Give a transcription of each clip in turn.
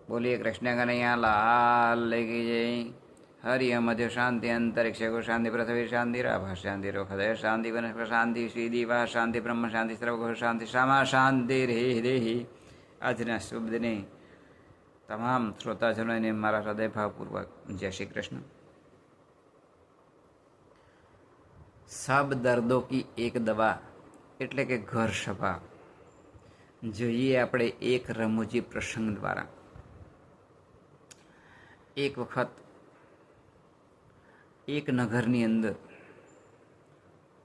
बोलिए कृष्ण कन्हैया लाल की जय। हरि मध्य शांति अंतरिक्ष को शांति पृथ्वी शांति राभा शांति हृदय शांति वनस्पति शांति श्री दिवा शांति ब्रह्म शांति सर्वगुण शांति श्यामा शांति रे देही। આજના શુભ દિને તમામ શ્રોતાજનોને મારા હૃદયભાવપૂર્વક જય શ્રી કૃષ્ણ। सब दर्दों की एक दवा એટલે કે ઘર સભા। જોઈએ આપણે એક રમૂજી પ્રસંગ દ્વારા। એક વખત એક નગરની અંદર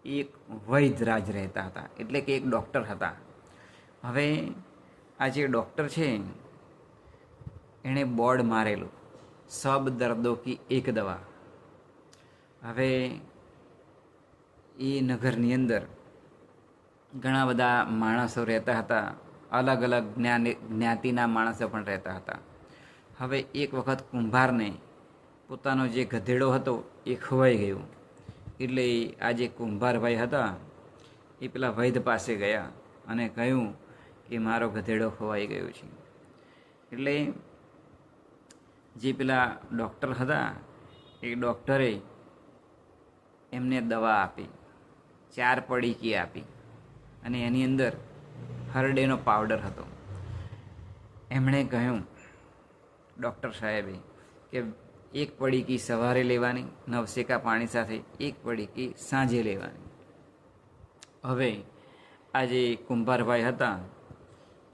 એક વૈદ્યરાજ રહેતા હતા, એટલે કે એક ડૉક્ટર હતા। હવે આ જે ડૉક્ટર છે એણે બોર્ડ મારેલું, સબ દર્દો કી એક દવા। હવે એ નગરની અંદર ઘણા બધા માણસો રહેતા હતા, અલગ અલગ જ્ઞાતિના માણસો પણ રહેતા હતા। હવે એક વખત કુંભારને પોતાનો જે ગધેડો હતો એ ખોવાઈ ગયો, એટલે આ જે કુંભારભાઈ હતા એ પેલા વૈદ્ય પાસે ગયા અને કહ્યું કે મારો ગધેડો ખોવાઈ ગયો છે। એટલે જે પેલા ડૉક્ટર હતા એ ડૉક્ટરે એમને દવા આપી, 4 પડીકી આપી અને એની અંદર હરડેનો પાવડર હતો। એમણે કહ્યું ડૉક્ટર સાહેબે કે 1 પડીકી સવારે લેવાની નવસેકા પાણી સાથે, 1 પડીકી સાંજે લેવાની। હવે આ જે કુંભારભાઈ હતા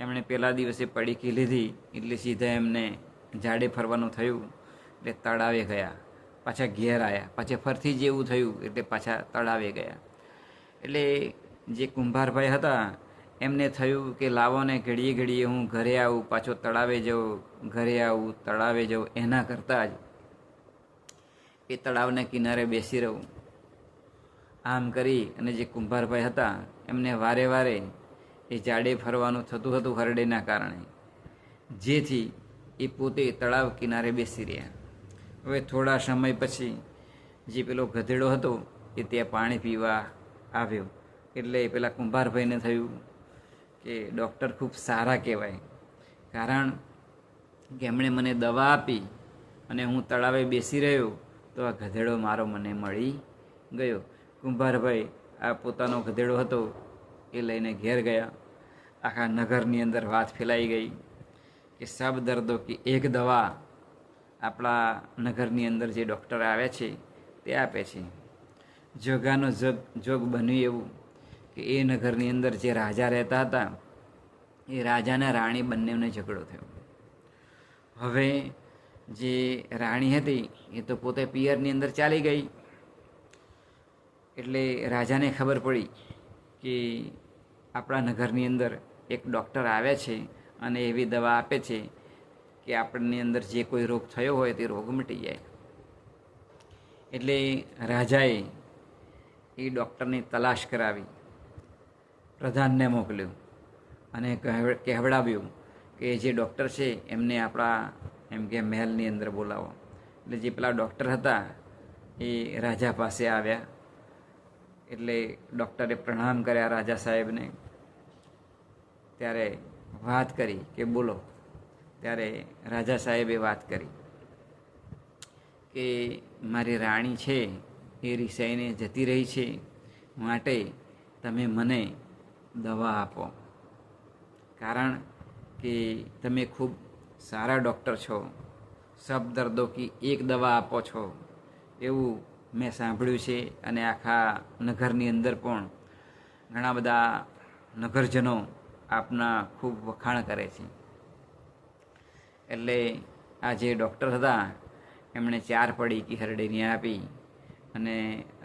એમણે પહેલા દિવસે પડીકી લીધી એટલે સીધા એમને ઝાડે ફરવાનું થયું એટલે તળાવે ગયા, પાછા ઘેર આવ્યા, પાછા ફરથી જેવું થયું એટલે પાછા તળાવે ગયા। એટલે જે કુંભારભાઈ હતા એમને થયું કે લાવો ને ઘડીએ ઘડીએ હું ઘરે આવું, પાછો તળાવે જાઉં, ઘરે આવું, તળાવે જાઉં, એના કરતાં જ એ તળાવના કિનારે બેસી રહું। આમ કરી અને જે કુંભારભાઈ હતા એમને વારે વારે એ ઝાડે ફરવાનું થતું હતું હરડેના કારણે, જેથી એ પોતે તળાવ કિનારે બેસી રહ્યા। હવે થોડા સમય પછી જે પેલો ગધેડો હતો એ ત્યાં પાણી પીવા આવ્યો, એટલે પેલા કુંભારભાઈને થયું કે ડૉક્ટર ખૂબ સારા કહેવાય, કારણ કે એમણે મને દવા આપી અને હું તળાવે બેસી રહ્યો તો આ ગધેડો મારો મને મળી ગયો। કુંભારભાઈ આ પોતાનો ગધેડો હતો એ લઈને ઘેર ગયા। આખા નગરની અંદર વાત ફેલાઈ ગઈ કે સબ દર્દો કી એક દવા આપણા નગરની અંદર જે ડૉક્ટર આવ્યા છે તે આપે છે। જોગાનો જોગ બન્યું એવું કે એ નગરની અંદર જે રાજા રહેતા હતા એ રાજાના રાણી બંનેને ઝઘડો થયો। હવે જે રાણી હતી એ તો પોતે પિયરની અંદર ચાલી ગઈ, એટલે રાજાને ખબર પડી કે આપણા નગરની અંદર એક ડૉક્ટર આવ્યા છે અને એવી દવા આપે છે કે આપણની અંદર જે કોઈ રોગ થયો હોય તે રોગ મટી જાય। એટલે રાજાએ એ ડૉક્ટરની તલાશ કરાવી, પ્રધાનને મોકલ્યો અને કહેવડાવ્યું કે જે ડૉક્ટર છે એમને આપણા એમ કે મહેલની અંદર બોલાવો। એટલે જે પેલા ડૉક્ટર હતા એ રાજા પાસે આવ્યા, એટલે ડૉક્ટરે પ્રણામ કર્યા રાજા સાહેબને। ત્યારે વાત કરી કે બોલો, ત્યારે રાજા સાહેબે વાત કરી કે મારી રાણી છે એ રિસાઈને જતી રહી છે, માટે તમે મને દવા આપો, કારણ કે તમે ખૂબ સારા ડૉક્ટર છો, સબ દર્દો કી એક દવા આપો છો એવું મેં સાંભળ્યું છે અને આખા નગરની અંદર પણ ઘણા બધા નગરજનો આપના ખૂબ વખાણ કરે છે। એટલે આ જે ડૉક્ટર હતા એમણે 4 પડીકી હરડેની આપી અને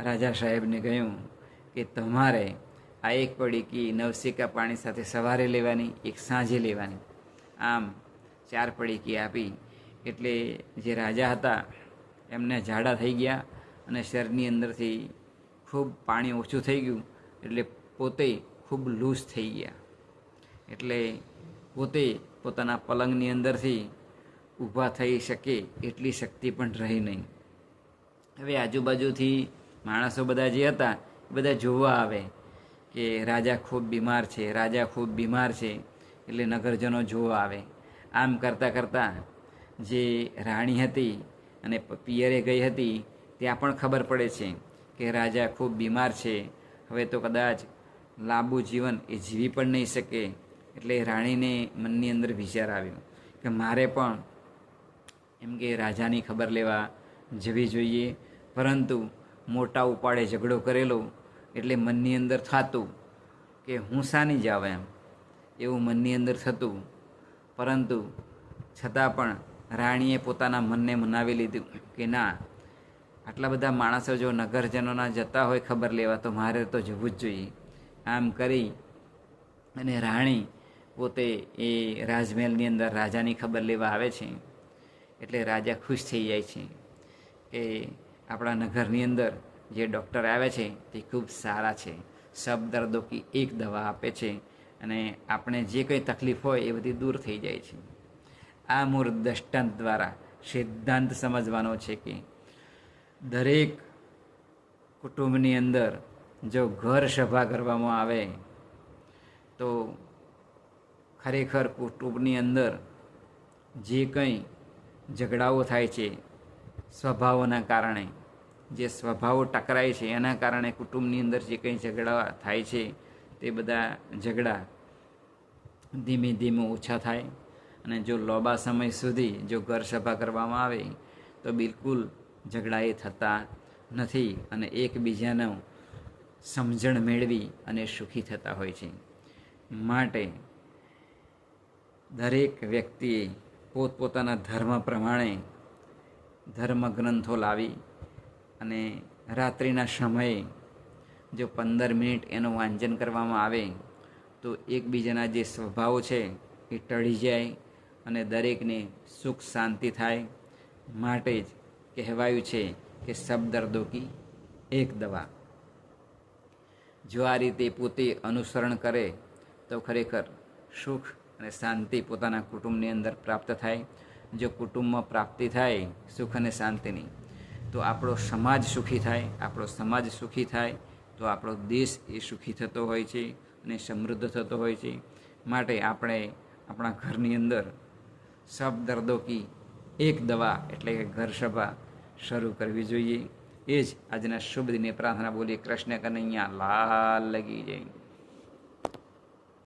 રાજા સાહેબને કહ્યું કે તમારે આ 1 પડીકી નવસેકા પાણી સાથે સવારે લેવાની, 1 સાંજે લેવાની। આમ 4 પડીકી આપી એટલે જે રાજા હતા એમને ઝાડા થઈ ગયા અને શરીરની અંદરથી ખૂબ પાણી ઓછું થઈ ગયું, એટલે પોતે ખૂબ લૂઝ થઈ ગયા, એટલે પોતે પોતાના પલંગની અંદરથી ઊભા થઈ શકે એટલી શક્તિ પણ રહી નહીં। હવે આજુબાજુથી માણસો બધા જે હતા એ બધા જોવા આવે કે રાજા ખૂબ બીમાર છે, રાજા ખૂબ બીમાર છે, એટલે નગરજનો જોવા આવે। આમ કરતાં કરતાં જે રાણી હતી અને પિયરે ગઈ હતી ત્યાં પણ ખબર પડે છે કે રાજા ખૂબ બીમાર છે, હવે તો કદાચ લાંબુ જીવન એ જીવી પણ નહીં શકે. એટલે રાણીને મનની અંદર વિચાર આવ્યો કે મારે પણ એમ કે રાજાની ખબર લેવા જવી જોઈએ. પરંતુ મોટા ઉપાડે ઝઘડો કરેલો એટલે મનની અંદર થતું કે હું શાની જાવ એમ, એવું મનની અંદર થતું. પરંતુ છતાં પણ રાણીએ પોતાના મનને મનાવી લીધું કે ના, આટલા બધા માણસો જો નગરજનોના જતા હોય ખબર લેવા તો મારે તો જવું જ જોઈએ. આમ કરી અને રાણી પોતે એ રાજમહેલની અંદર રાજાની ખબર લેવા આવે છે. એટલે રાજા ખુશ થઈ જાય છે કે આપણા નગરની અંદર જે ડૉક્ટર આવે છે તે ખૂબ સારા છે, સબ દર્દો કી એક દવા આપે છે અને આપણે જે કંઈ તકલીફ હોય એ બધી દૂર થઈ જાય છે. આ મૂળ દૃષ્ટાંત દ્વારા સિદ્ધાંત સમજવાનો છે કે દરેક કુટુંબની અંદર જો ઘર સભા કરવામાં આવે તો ખરેખર કુટુંબની અંદર જે કંઈ ઝઘડાઓ થાય છે સ્વભાવોના કારણે, જે સ્વભાવો ટકરાય છે એના કારણે કુટુંબની અંદર જે કંઈ ઝઘડા થાય છે તે બધા ઝઘડા ધીમે ધીમે ઓછા થાય. અને જો લાંબા સમય સુધી જો ઘર સભા કરવામાં આવે તો બિલકુલ ઝઘડા એ થતા નથી અને એકબીજાનો સમજણ મેળવી અને સુખી થતા હોય છે. માટે દરેક વ્યક્તિએ પોતપોતાના ધર્મ પ્રમાણે ધર્મગ્રંથો લાવી અને રાત્રિના સમયે જો 15 મિનિટ એનું વાંચન કરવામાં આવે તો એકબીજાના જે સ્વભાવો છે એ ટળી જાય અને દરેકને સુખ શાંતિ થાય. માટે જ કહેવાયું છે કે સબ દર્દો કી એક દવા. જો આ રીતે પોતે અનુસરણ કરે તો ખરેખર સુખ અને શાંતિ પોતાના કુટુંબની અંદર પ્રાપ્ત થાય. જો કુટુંબમાં પ્રાપ્તિ થાય સુખ અને શાંતિની તો આપણો સમાજ સુખી થાય. આપણો સમાજ સુખી થાય તો આપણો દેશ એ સુખી થતો હોય છે અને સમૃદ્ધ થતો હોય છે. માટે આપણે આપણા ઘરની અંદર સબ દર્દો કી એક દવા એટલે કે ઘર સભા શરૂ કરવી જોઈએ. એ જ આજના શુભ દિને પ્રાર્થના બોલીએ. કૃષ્ણ કનૈયા લાલ લગી જાય.